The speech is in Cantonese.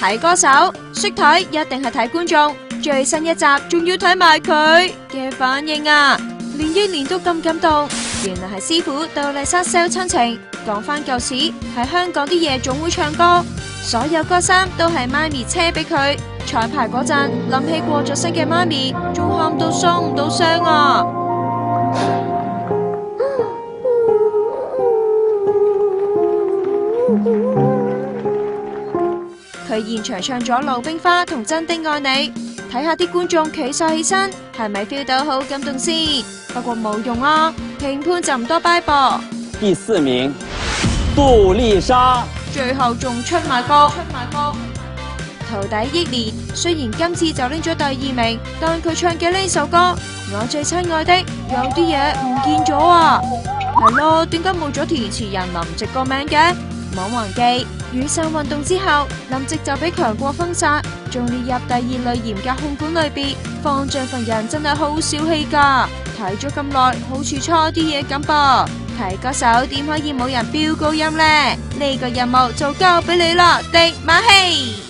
睇歌手，識睇一定係睇觀眾。最新一集仲要睇埋佢嘅反應啊！連憶蓮都咁感動，原來係師傅杜麗莎 sell 親情。講翻舊時喺香港啲夜總會唱歌，所有歌衫都係媽咪車俾佢。彩排嗰陣諗起過咗身嘅媽咪，仲喊到收唔到聲啊！佢現場唱咗《魯冰花》同《真的愛你》，睇下啲觀眾企晒起身，係咪 feel 到好感動先？不過冇用啊，評判就唔多拜噃。第4名，杜麗莎。最後仲出埋歌。徒弟憶蓮雖然今次就拎咗第2名，但佢唱嘅呢首歌《我最親愛的》有啲嘢唔見咗啊！係咯，點解冇咗填詞人林夕個名嘅？冇忘記雨傘運動之後，林夕就俾強國封殺，仲列入第2類嚴格控管類別。方丈份人真係好小氣噶，睇咗咁耐，好似差啲嘢咁噃。睇歌手點可以冇人飆高音呢？呢個任務就交俾你啦，迪馬希。